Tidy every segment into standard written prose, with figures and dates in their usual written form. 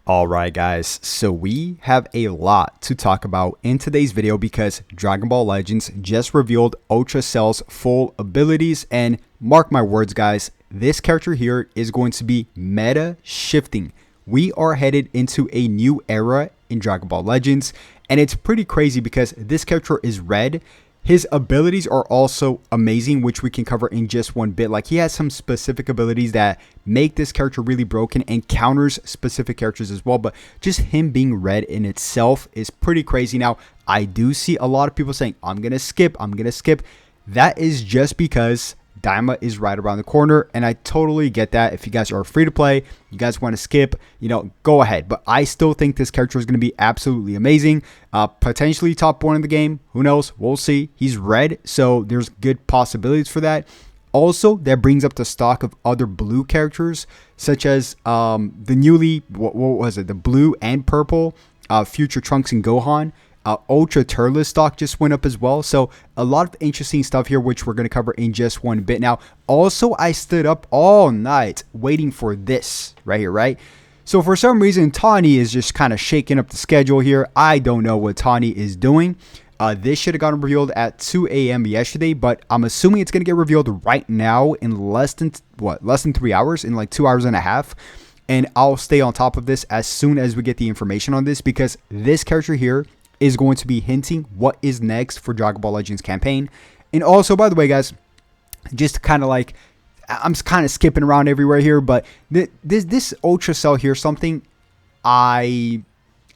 Alright guys, so we have a lot to talk about in today's video because Dragon Ball Legends just revealed Ultra Cell's full abilities, and mark my words guys, this character here is going to be meta shifting. We are headed into a new era in Dragon Ball Legends, and it's pretty crazy because this character is red. His abilities are also amazing, which we can cover in just one bit. Like, he has some specific abilities that make this character really broken and counters specific characters as well. But just him being red in itself is pretty crazy. Now, I do see a lot of people saying, I'm going to skip. That is just because Daima is right around the corner, and I totally get that. If you guys are free to play, you guys want to skip, go ahead. But I still think this character is going to be absolutely amazing. Potentially top 1 in the game. Who knows? We'll see. He's red, so there's good possibilities for that. Also, that brings up the stock of other blue characters, such as the newly, what was it? The blue and purple future Trunks and Gohan. Ultra Turles stock just went up as well. So a lot of interesting stuff here, which we're going to cover in just one bit. Now, also, I stood up all night waiting for this right here, right? So for some reason, Tawny is just kind of shaking up the schedule here. I don't know what Tawny is doing. This should have gotten revealed at 2 a.m. yesterday, but I'm assuming it's going to get revealed right now in less than 3 hours, in like 2 hours and a half. And I'll stay on top of this as soon as we get the information on this, because this character here is going to be hinting what is next for Dragon Ball Legends campaign. And also, by the way, guys, just kind of like, I'm kind of skipping around everywhere here, but this Ultra Cell here, something I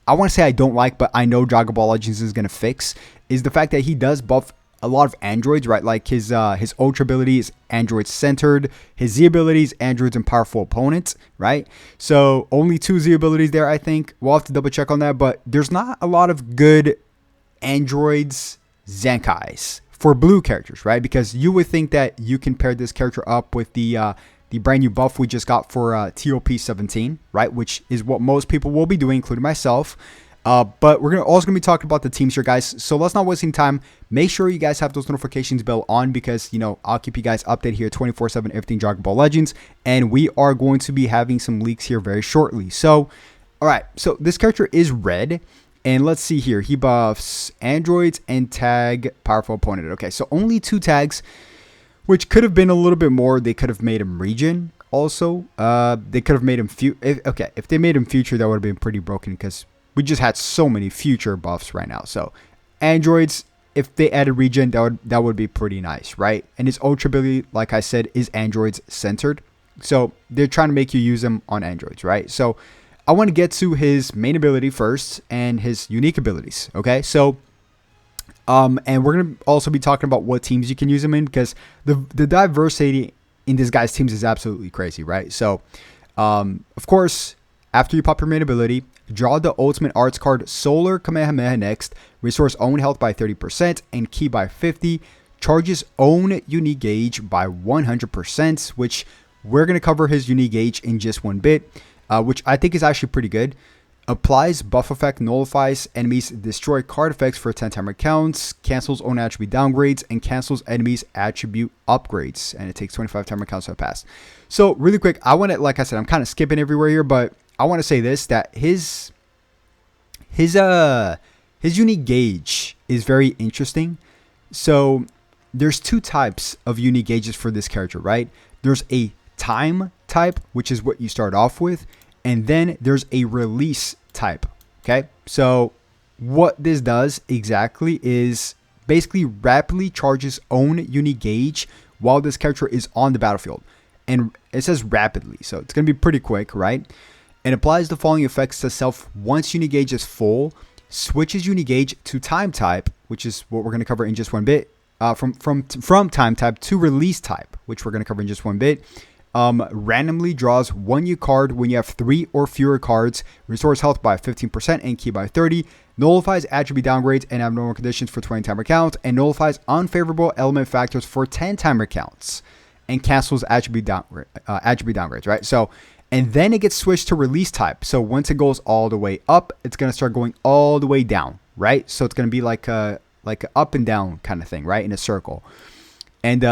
want to say I don't like, but I know Dragon Ball Legends is going to fix, is the fact that he does buff a lot of androids, right? Like his Ultra ability is android centered, his Z ability is androids and powerful opponents, right? So only 2 Z abilities there, I think. We'll have to double check on that, but there's not a lot of good androids Zenkais for blue characters, right? Because you would think that you can pair this character up with the brand new buff we just got for TOP 17, right? Which is what most people will be doing, including myself. But we're also going to be talking about the teams here, guys. So let's not waste any time. Make sure you guys have those notifications bell on, because, I'll keep you guys updated here 24/7, everything Dragon Ball Legends. And we are going to be having some leaks here very shortly. So, all right. So this character is red. And let's see here. He buffs androids and tag powerful opponent. Okay, so only 2 tags, which could have been a little bit more. They could have made him regen also. They could have made him if they made him future, that would have been pretty broken, because we just had so many future buffs right now. So androids, if they added regen, that would be pretty nice, right? And his ultra ability, like I said, is androids centered. So they're trying to make you use them on androids, right? So I want to get to his main ability first and his unique abilities. Okay, so and we're gonna also be talking about what teams you can use him in, because the diversity in this guy's teams is absolutely crazy, right? So of course, after you pop your main ability, draw the Ultimate Arts card Solar Kamehameha next, restores own health by 30% and ki by 50%, charges own unique gauge by 100%, which we're going to cover his unique gauge in just one bit, which I think is actually pretty good. Applies buff effect, nullifies enemies destroy card effects for 10 timer counts, cancels own attribute downgrades, and cancels enemies attribute upgrades, and it takes 25 timer counts to pass. So really quick, I want to, like I said, I'm kind of skipping everywhere here, but I want to say this, that his unique gauge is very interesting. So there's 2 types of unique gauges for this character, right? There's a time type, which is what you start off with, and then there's a release type. Okay, so what this does exactly is basically rapidly charges own unique gauge while this character is on the battlefield, and it says rapidly, so it's gonna be pretty quick, right? And applies the following effects to self once unique gauge is full, switches unique gauge to time type, which is what we're going to cover in just one bit, from time type to release type, which we're going to cover in just one bit. Randomly draws 1 new card when you have 3 or fewer cards, restores health by 15% and ki by 30%, nullifies attribute downgrades and abnormal conditions for 20 timer counts, and nullifies unfavorable element factors for 10 timer counts, and cancels attribute downgrades, right? So, and then it gets switched to release type. So once it goes all the way up, it's going to start going all the way down, right? So it's going to be like a up and down kind of thing, right? In a circle. And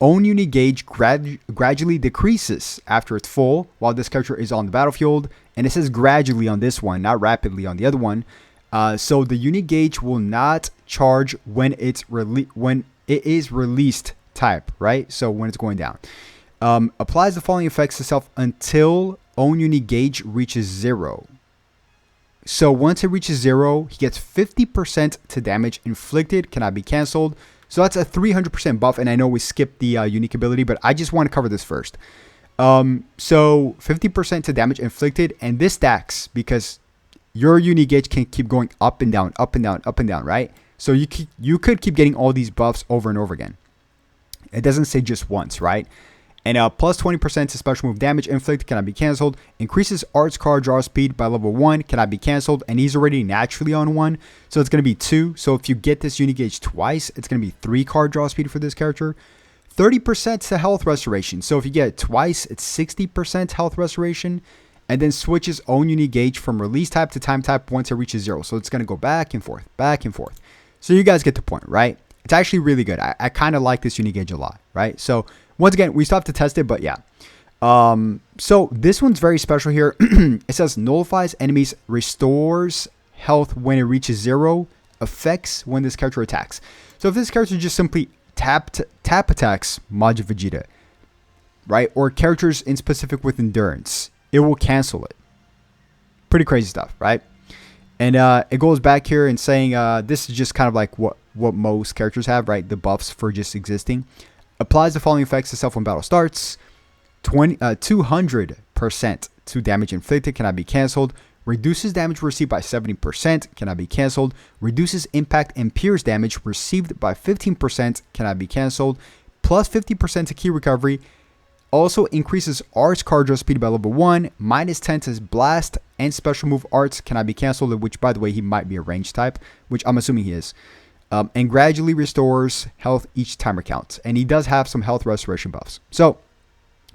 Own unit gauge gradually decreases after it's full while this character is on the battlefield. And it says gradually on this one, not rapidly on the other one. So the unit gauge will not charge when it is released type, right? So when it's going down. Applies the following effects to self until own unit gauge reaches 0. So once it reaches 0, he gets 50% to damage inflicted, cannot be cancelled. So that's a 300% buff, and I know we skipped the unique ability, but I just want to cover this first. So 50% to damage inflicted, and this stacks because your unique gauge can keep going up and down, up and down, up and down, right? So you could keep getting all these buffs over and over again. It doesn't say just once, right? And plus 20% to special move damage inflicted, cannot be cancelled. Increases arts card draw speed by level 1, cannot be cancelled. And he's already naturally on 1, so it's going to be 2. So if you get this unique gauge twice, it's going to be 3 card draw speed for this character. 30% to health restoration. So if you get it twice, it's 60% health restoration. And then switches own unique gauge from release type to time type once it reaches 0. So it's going to go back and forth, back and forth. So you guys get the point, right? It's actually really good. I kind of like this unique gauge a lot, right? So once again, we still have to test it, but yeah. So this one's very special here. It says nullifies enemies, restores health when it reaches 0, affects when this character attacks. So if this character just simply tap attacks Majin Vegeta, right, or characters in specific with endurance, it will cancel it. Pretty crazy stuff, right? And it goes back here and saying this is just kind of like what most characters have, right? The buffs for just existing. Applies the following effects to self when battle starts. 200% to damage inflicted, cannot be cancelled. Reduces damage received by 70%, cannot be cancelled. Reduces impact and pierce damage received by 15%, cannot be cancelled. Plus 50% to key recovery. Also increases arts card draw speed by level 1. Minus 10 to blast and special move arts, cannot be cancelled, which by the way, he might be a range type, which I'm assuming he is. And gradually restores health each timer counts. And he does have some health restoration buffs. So,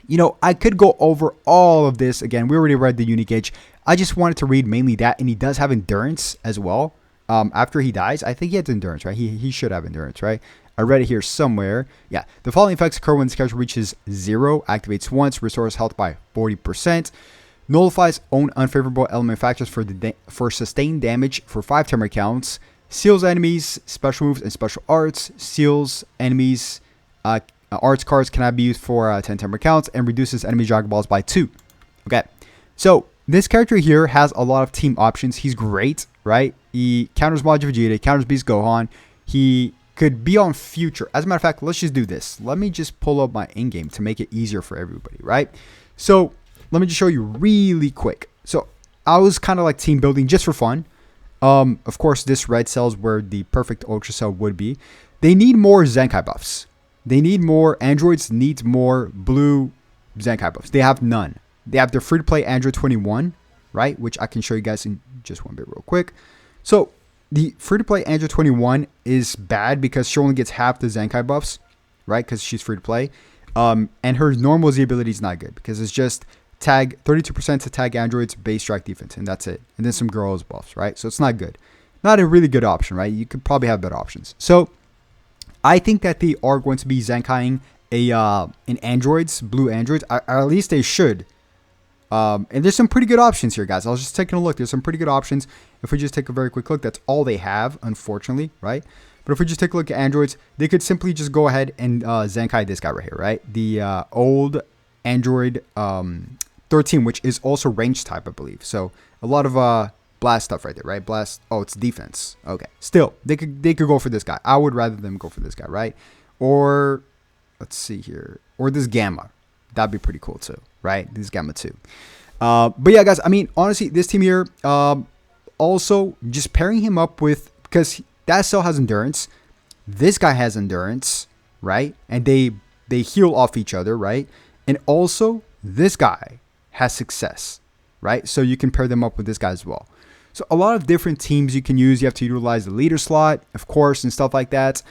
you know, I could go over all of this. Again, we already read the unique gauge. I just wanted to read mainly that. And he does have endurance as well. After he dies, I think he has endurance, right? He should have endurance, right? I read it here somewhere. Yeah. The following effects occur when this character reaches 0, activates once, restores health by 40%. Nullifies own unfavorable element factors for sustained damage for 5 timer counts. Seals enemies, special moves, and special arts. Seals enemies, arts cards cannot be used for 10 timer counts, and reduces enemy Dragon Balls by 2. Okay, so this character here has a lot of team options. He's great, right? He counters Majin Vegeta, counters Beast Gohan. He could be on future. As a matter of fact, let's just do this. Let me just pull up my in-game to make it easier for everybody, right? So let me just show you really quick. So I was kind of like team building just for fun. Of course, this red cell is where the perfect Ultra Cell would be. They need more Zenkai buffs. They need more. Androids need more blue Zenkai buffs. They have none. They have their free-to-play Android 21, right? Which I can show you guys in just one bit real quick. So the free-to-play Android 21 is bad because she only gets half the Zenkai buffs, right? Because she's free-to-play. And her normal Z ability is not good because it's just tag 32% to tag androids, base strike defense, and that's it. And then some girls buffs, right? So it's not good. Not a really good option, right? You could probably have better options. So I think that they are going to be Zenkaiing in androids, blue androids, or at least they should. And there's some pretty good options here, guys. I was just taking a look. There's some pretty good options. If we just take a very quick look, that's all they have, unfortunately, right? But if we just take a look at androids, they could simply just go ahead and Zenkai this guy right here, right? The old Android 13, which is also range type, I believe. So a lot of blast stuff right there, right? Blast. Oh, it's defense. Okay. Still, they could go for this guy. I would rather them go for this guy, right? Or let's see here. Or this Gamma. That'd be pretty cool too, right? This Gamma too. But yeah, guys. I mean, honestly, this team here. Also, just pairing him up with, because that cell has endurance. This guy has endurance, right? And they heal off each other, right? And also, this guy has success, right? So you can pair them up with this guy as well. So a lot of different teams you can use. You have to utilize the leader slot, of course, and stuff like that.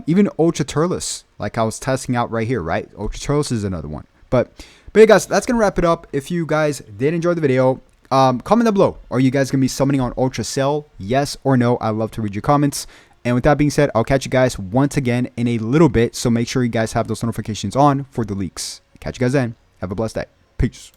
Even Ultra Turles, like I was testing out right here, right? Ultra Turles is another one. But yeah, guys, that's going to wrap it up. If you guys did enjoy the video, comment down below. Are you guys going to be summoning on Ultra Cell? Yes or no? I'd love to read your comments. And with that being said, I'll catch you guys once again in a little bit. So make sure you guys have those notifications on for the leaks. Catch you guys then. Have a blessed day. Peace.